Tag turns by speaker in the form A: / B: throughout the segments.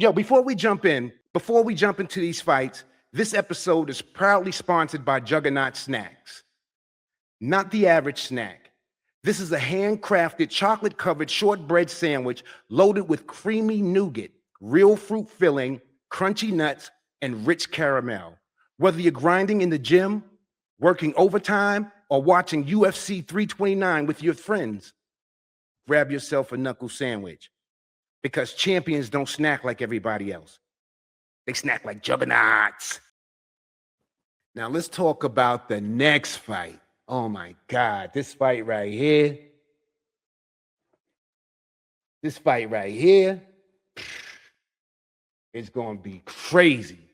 A: Yo, before we jump into these fights, this episode is proudly sponsored by Juggernaut Snacks. Not the average snack. This is a handcrafted chocolate-covered shortbread sandwich loaded with creamy nougat, real fruit filling, crunchy nuts, and rich caramel. Whether you're grinding in the gym, working overtime, or watching UFC 329 with your friends, grab yourself a knuckle sandwich. Because champions don't snack like everybody else. They snack like juggernauts. Now let's talk about the next fight. Oh my God, this fight right here. This fight right here is going to be crazy.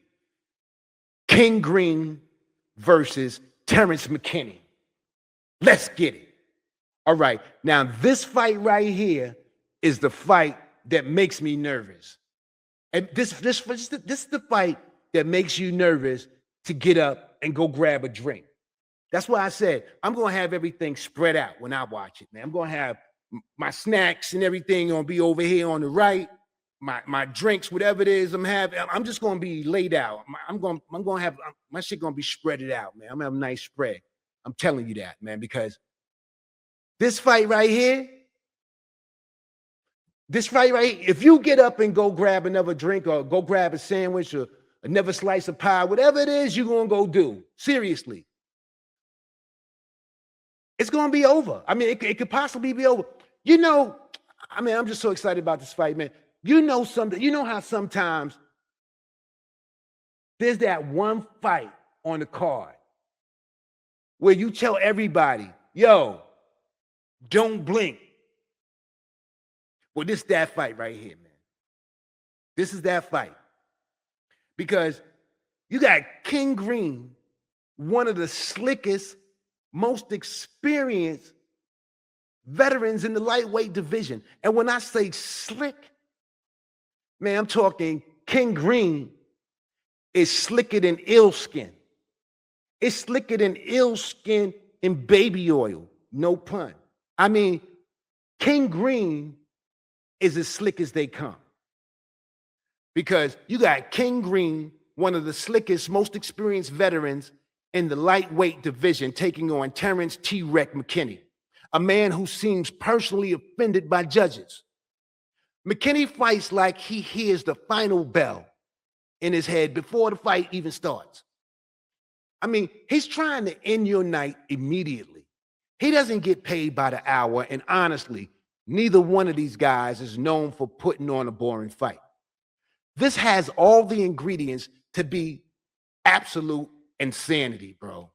A: King Green versus Terrence McKinney. Let's get it. All right, now this fight right here is the fight that makes me nervous. And this is the fight that makes you nervous to get up and go grab a drink. That's why I said I'm going to have everything spread out when I watch it, man. I'm going to have my snacks and everything going to be over here on the right. My drinks, whatever it is I'm having, I'm just going to be laid out. I'm going to have my shit going to be spreaded out, man. I'm going to have a nice spread. I'm telling you that, man, because this fight right here, if you get up and go grab another drink or go grab a sandwich or another slice of pie, whatever it is you're going to go do, seriously, it's going to be over. I mean, it could possibly be over. You know, I mean, I'm just so excited about this fight, man. You know something. You know how sometimes there's that one fight on the card where you tell everybody, yo, don't blink. Well, this is that fight right here, man. This is that fight. Because you got King Green, one of the slickest, most experienced veterans in the lightweight division. And when I say slick, man, I'm talking King Green is slicker than eel skin. It's slicker than eel skin in baby oil. No pun. I mean, King Green is as slick as they come. Because you got King Green, one of the slickest, most experienced veterans in the lightweight division, taking on Terrence T-Rex McKinney, a man who seems personally offended by judges. McKinney fights like he hears the final bell in his head before the fight even starts. I mean, he's trying to end your night immediately. He doesn't get paid by the hour, and honestly, neither one of these guys is known for putting on a boring fight. This has all the ingredients to be absolute insanity, bro.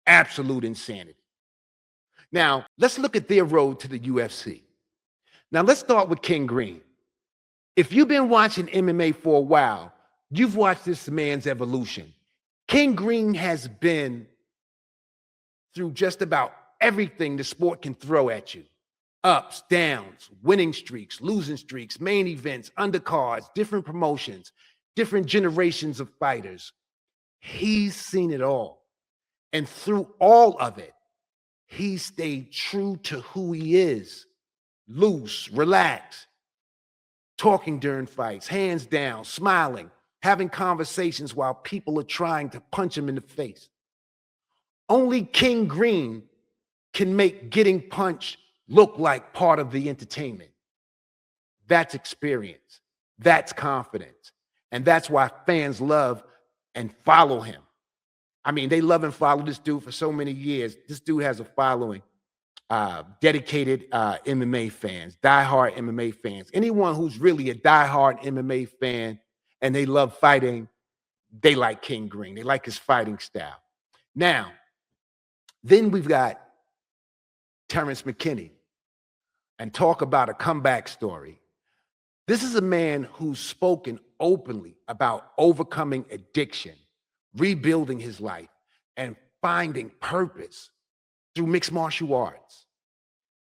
A: Absolute insanity. Now, let's look at their road to the UFC. Now, let's start with King Green. If you've been watching MMA for a while, you've watched this man's evolution. King Green has been through just about everything the sport can throw at you. Ups, downs, winning streaks, losing streaks, main events, undercards, different promotions, different generations of fighters. He's seen it all. And through all of it, he stayed true to who he is. Loose, relaxed, talking during fights, hands down, smiling, having conversations while people are trying to punch him in the face. Only King Green can make getting punched look like part of the entertainment. That's experience. That's confidence. And that's why fans love and follow him. I mean, they love and follow this dude for so many years. This dude has a following, dedicated MMA fans, diehard MMA fans. Anyone who's really a diehard MMA fan and they love fighting, they like King Green. They like his fighting style. Now, then we've got Terrence McKinney, and talk about a comeback story. This is a man who's spoken openly about overcoming addiction, rebuilding his life, and finding purpose through mixed martial arts.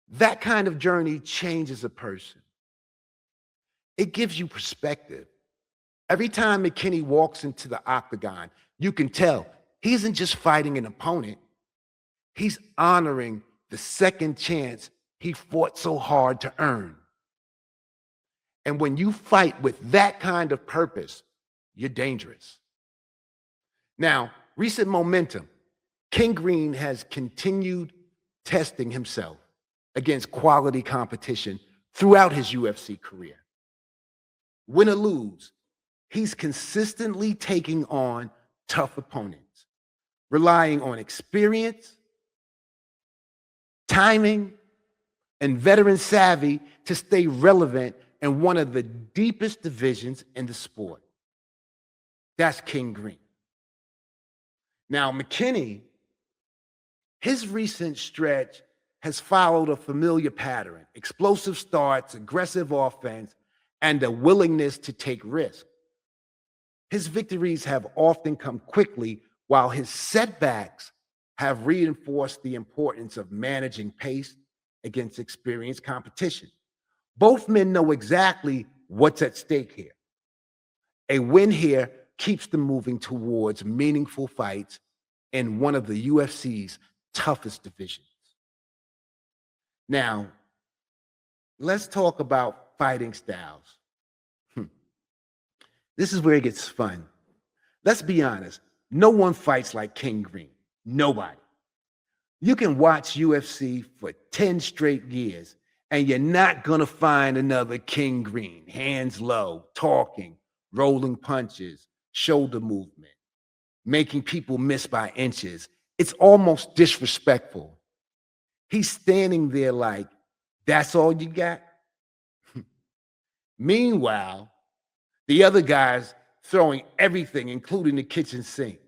A: That kind of journey changes a person. It gives you perspective. Every time McKinney walks into the octagon, you can tell he isn't just fighting an opponent. He's honoring the second chance he fought so hard to earn. And when you fight with that kind of purpose, you're dangerous. Now, recent momentum. King Green has continued testing himself against quality competition throughout his UFC career. Win or lose, he's consistently taking on tough opponents, relying on experience, timing, and veteran savvy to stay relevant in one of the deepest divisions in the sport. That's King Green. Now, McKinney, his recent stretch has followed a familiar pattern: explosive starts, aggressive offense, and a willingness to take risks. His victories have often come quickly, while his setbacks have reinforced the importance of managing pace against experienced competition. Both men know exactly what's at stake here. A win here keeps them moving towards meaningful fights in one of the UFC's toughest divisions. Now, let's talk about fighting styles. This is where it gets fun. Let's be honest. No one fights like King Green. Nobody. You can watch UFC for 10 straight years, and you're not going to find another King Green. Hands low, talking, rolling punches, shoulder movement, making people miss by inches. It's almost disrespectful. He's standing there like, that's all you got? Meanwhile, the other guy's throwing everything, including the kitchen sink.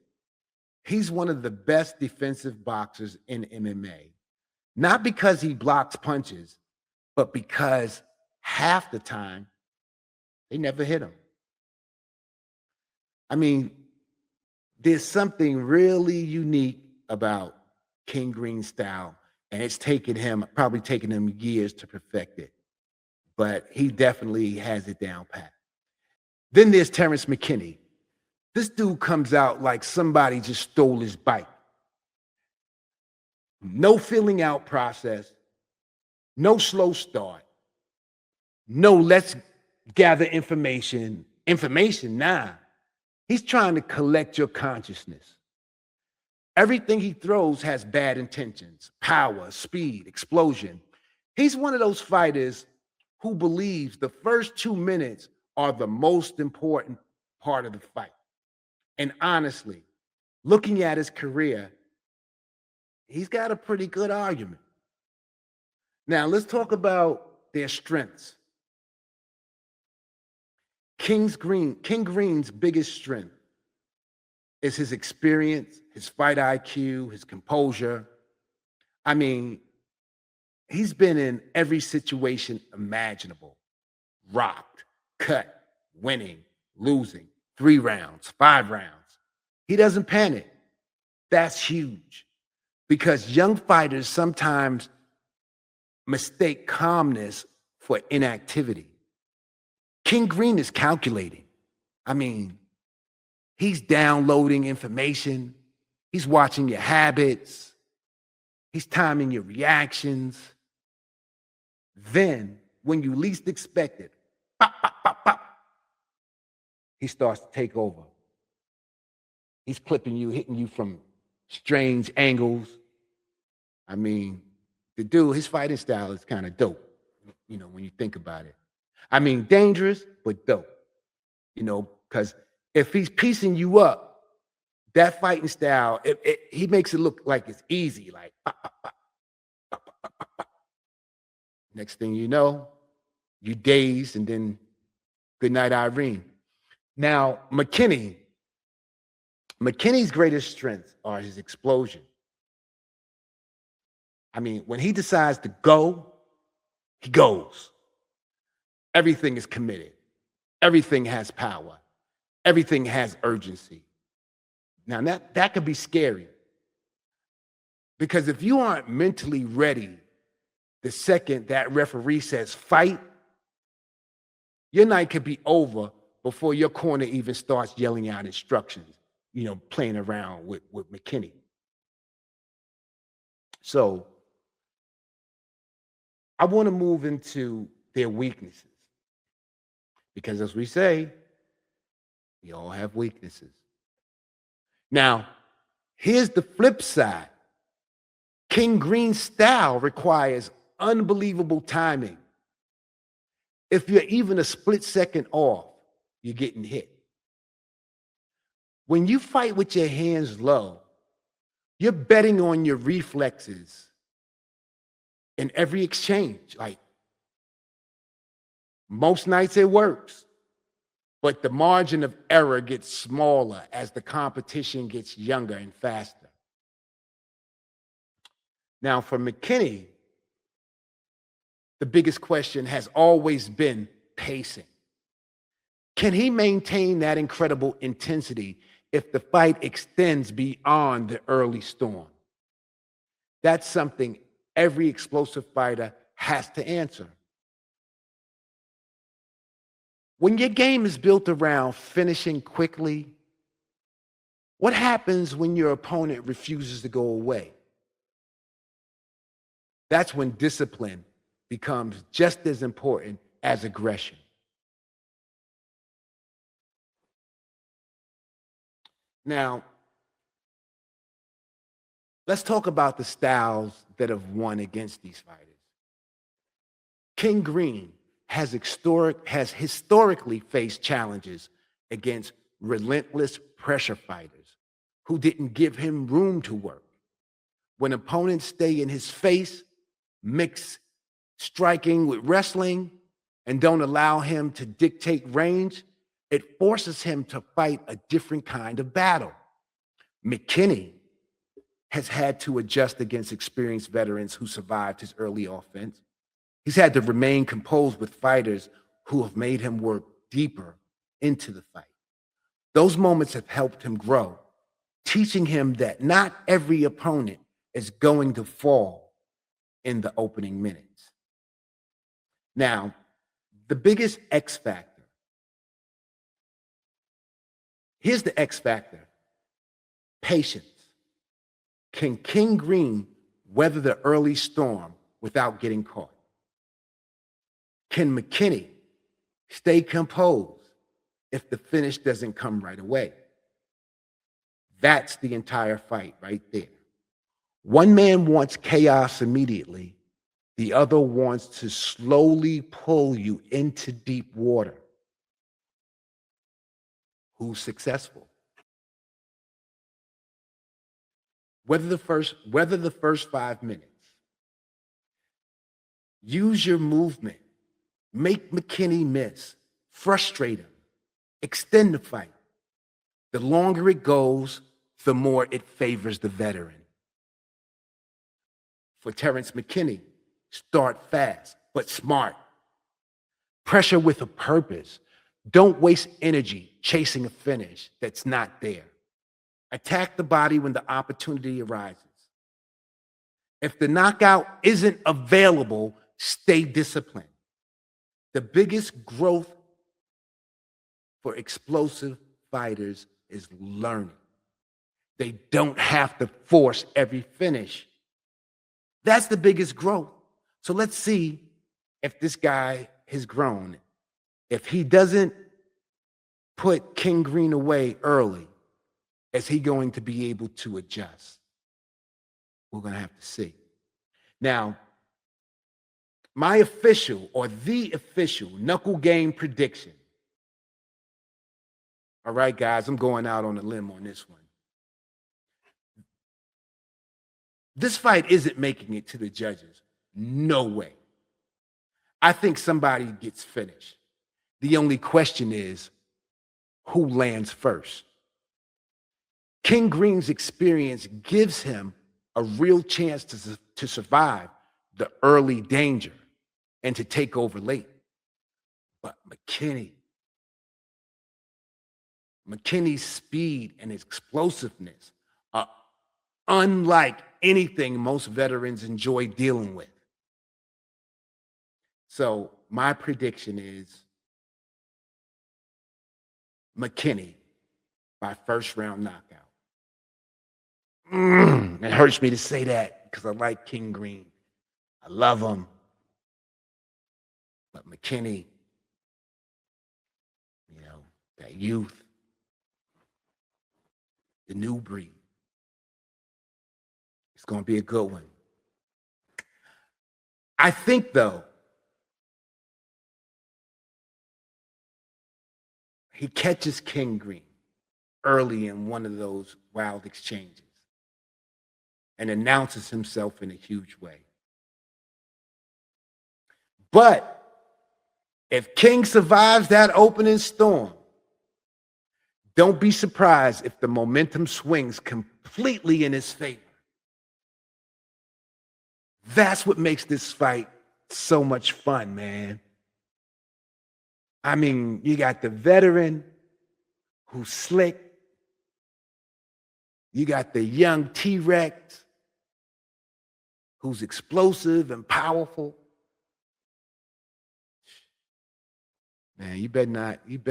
A: He's one of the best defensive boxers in MMA, not because he blocks punches, but because half the time they never hit him. I mean, there's something really unique about King Green's style, and it's probably taken him years to perfect it, but he definitely has it down pat. Then there's Terrence McKinney. This dude comes out like somebody just stole his bike. No filling out process, no slow start, no let's gather information. Nah. He's trying to collect your consciousness. Everything he throws has bad intentions: power, speed, explosion. He's one of those fighters who believes the first 2 minutes are the most important part of the fight. And honestly, looking at his career, he's got a pretty good argument. Now, let's talk about their strengths. King Green's biggest strength is his experience, his fight IQ, his composure. I mean, he's been in every situation imaginable: rocked, cut, winning, losing, 3 rounds, 5 rounds. He doesn't panic. That's huge, because young fighters sometimes mistake calmness for inactivity. King Green is calculating. I mean, he's downloading information. He's watching your habits. He's timing your reactions. Then, when you least expect it, pop, pop, pop, pop, he starts to take over. He's clipping you, hitting you from strange angles. I mean, the dude, his fighting style is kind of dope, when you think about it. I mean, dangerous, but dope, because if he's piecing you up, that fighting style, he makes it look like it's easy, like pop, pop, pop, pop, pop, pop, pop. Next thing you know, you dazed, and then good night, Irene. Now, McKinney's greatest strengths are his explosion. I mean, when he decides to go, he goes. Everything is committed. Everything has power. Everything has urgency. Now, that could be scary, because if you aren't mentally ready the second that referee says fight, your night could be over before your corner even starts yelling out instructions, playing around with McKinney. So I want to move into their weaknesses. Because as we say, we all have weaknesses. Now, here's the flip side. King Green's style requires unbelievable timing. If you're even a split second off, you're getting hit. When you fight with your hands low, you're betting on your reflexes in every exchange. Like, most nights it works, but the margin of error gets smaller as the competition gets younger and faster. Now, for McKinney, the biggest question has always been pacing. Can he maintain that incredible intensity if the fight extends beyond the early storm? That's something every explosive fighter has to answer. When your game is built around finishing quickly, what happens when your opponent refuses to go away? That's when discipline becomes just as important as aggression. Now, let's talk about the styles that have won against these fighters. King Green has historically faced challenges against relentless pressure fighters who didn't give him room to work. When opponents stay in his face, mix striking with wrestling, and don't allow him to dictate range, it forces him to fight a different kind of battle. McKinney has had to adjust against experienced veterans who survived his early offense. He's had to remain composed with fighters who have made him work deeper into the fight. Those moments have helped him grow, teaching him that not every opponent is going to fall in the opening minutes. Now, the biggest X factor. Here's the X factor. Patience. Can King Green weather the early storm without getting caught? Can McKinney stay composed if the finish doesn't come right away? That's the entire fight right there. One man wants chaos immediately. The other wants to slowly pull you into deep water. Who's successful? Whether the first 5 minutes. Use your movement. Make McKinney miss. Frustrate him. Extend the fight. The longer it goes, the more it favors the veteran. For Terrence McKinney, start fast, but smart. Pressure with a purpose. Don't waste energy chasing a finish that's not there. Attack the body when the opportunity arises. If the knockout isn't available, stay disciplined. The biggest growth for explosive fighters is learning. They don't have to force every finish. That's the biggest growth. So let's see if this guy has grown. If he doesn't put King Green away early, is he going to be able to adjust? We're going to have to see. Now, my official or the official Knuckle Game prediction. All right, guys, I'm going out on a limb on this one. This fight isn't making it to the judges. No way. I think somebody gets finished. The only question is, who lands first? King Green's experience gives him a real chance to survive the early danger and to take over late. But McKinney's speed and explosiveness are unlike anything most veterans enjoy dealing with. So my prediction is McKinney by first round knockout. It hurts me to say that because I like King Green. I love him. But McKinney that youth, the new breed. It's going to be a good one. I think, though, he catches King Green early in one of those wild exchanges and announces himself in a huge way. But if King survives that opening storm, don't be surprised if the momentum swings completely in his favor. That's what makes this fight so much fun, man. I mean, you got the veteran who's slick. You got the young T-Rex who's explosive and powerful. Man, you better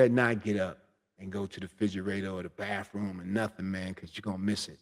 A: not get up and go to the refrigerator or the bathroom or nothing, man, because you're going to miss it.